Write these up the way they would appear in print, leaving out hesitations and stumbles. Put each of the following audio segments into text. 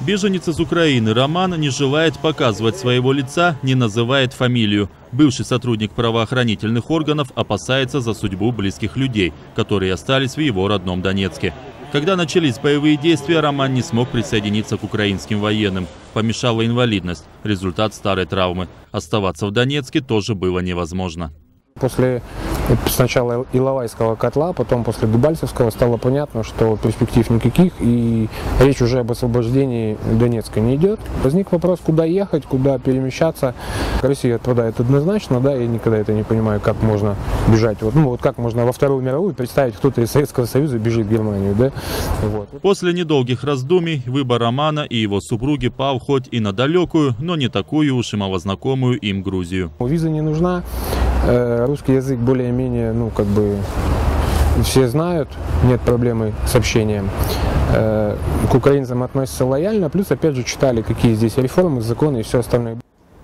Беженец из Украины Роман не желает показывать своего лица, не называет фамилию. Бывший сотрудник правоохранительных органов опасается за судьбу близких людей, которые остались в его родном Донецке. Когда начались боевые действия, Роман не смог присоединиться к украинским военным. Помешала инвалидность, результат старой травмы. Оставаться в Донецке тоже было невозможно. После сначала Иловайского котла, потом после Дебальцевского стало понятно, что перспектив никаких, и речь уже об освобождении Донецка не идет. Возник вопрос, куда ехать, куда перемещаться. Россия отпадает однозначно, да, я никогда это не понимаю, как можно бежать. Вот как можно во Вторую мировую представить, кто-то из Советского Союза бежит в Германию, да? Вот. После недолгих раздумий выбор Романа и его супруги пал хоть и на далекую, но не такую уж и малознакомую им Грузию. Виза не нужна. Русский язык более-менее, все знают, нет проблемы с общением. К украинцам относятся лояльно, плюс опять же читали, какие здесь реформы, законы и все остальное.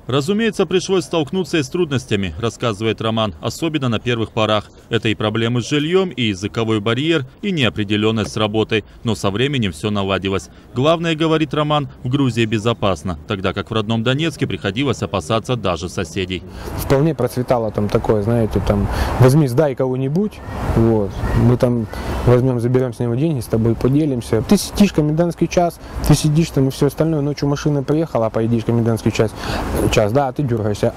Разумеется, пришлось столкнуться и с трудностями, рассказывает Роман, особенно на первых порах. Это и проблемы с жильем, и языковой барьер, и неопределенность с работой. Но со временем все наладилось. Главное, говорит Роман, в Грузии безопасно, тогда как в родном Донецке приходилось опасаться даже соседей. Вполне процветало там такое, знаете, там, возьми, сдай кого-нибудь, вот, мы там возьмем, заберем с него деньги, с тобой поделимся. Ты сидишь комендантский час, ты сидишь там и все остальное, ночью машина приехала, а поедешь комендантский час, да, ты дергаешься,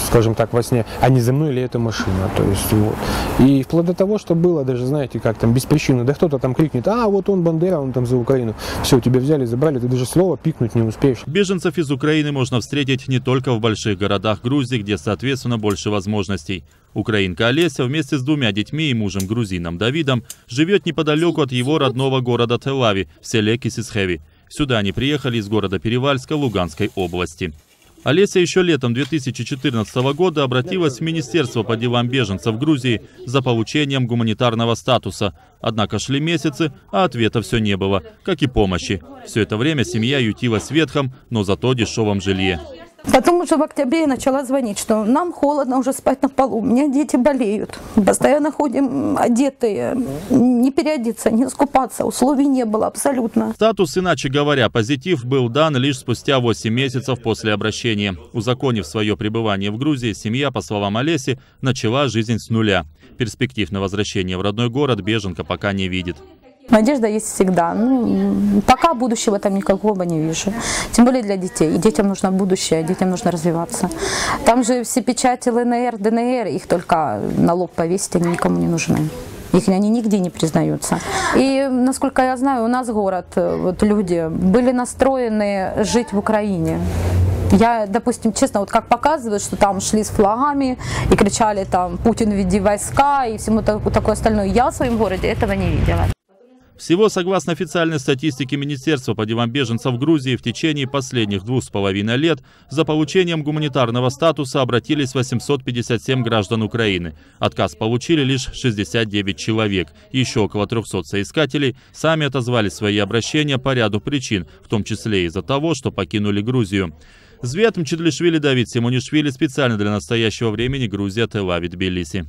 скажем так, во сне, а не за мной ли эта машина, то есть, вот. И вплоть до того, что было даже, знаете, как там, без причины, да кто-то там крикнет, а вот он Бандера, он там за Украину, все, тебя взяли, забрали, ты даже слова пикнуть не успеешь. Беженцев из Украины можно встретить не только в больших городах Грузии, где, соответственно, больше возможностей. Украинка Олеся вместе с двумя детьми и мужем-грузином Давидом живет неподалеку от его родного города Телави в селе Кисисхеви. Сюда они приехали из города Перевальска Луганской области. Олеся еще летом 2014 года обратилась в Министерство по делам беженцев Грузии за получением гуманитарного статуса. Однако шли месяцы, а ответа все не было, как и помощи. Все это время семья ютилась в ветхом, но зато дешевом жилье. Потом уже в октябре я начала звонить, что нам холодно уже спать на полу, у меня дети болеют. Постоянно ходим одетые, не переодеться, не искупаться, условий не было абсолютно. Статус, иначе говоря, позитив, был дан лишь спустя 8 месяцев после обращения. Узаконив свое пребывание в Грузии, семья, по словам Олеси, начала жизнь с нуля. Перспектив на возвращение в родной город беженка пока не видит. Надежда есть всегда. Пока будущего там никакого не вижу. Тем более для детей. И детям нужно будущее, детям нужно развиваться. Там же все печати ЛНР, ДНР, их только на лоб повесить, они никому не нужны. Они нигде не признаются. И, насколько я знаю, у нас город, вот люди были настроены жить в Украине. Я, допустим, честно, вот как показывают, что там шли с флагами и кричали там «Путин, веди войска» и всему такое остальное. Я в своем городе этого не видела. Всего, согласно официальной статистике Министерства по делам беженцев в Грузии, в течение последних 2,5 лет за получением гуманитарного статуса обратились 857 граждан Украины. Отказ получили лишь 69 человек. Еще около 300 соискателей сами отозвали свои обращения по ряду причин, в том числе из-за того, что покинули Грузию. Звет Мчедлишвили Давид Симонишвили, специально для настоящего времени, Грузия, Телави, Тбилиси.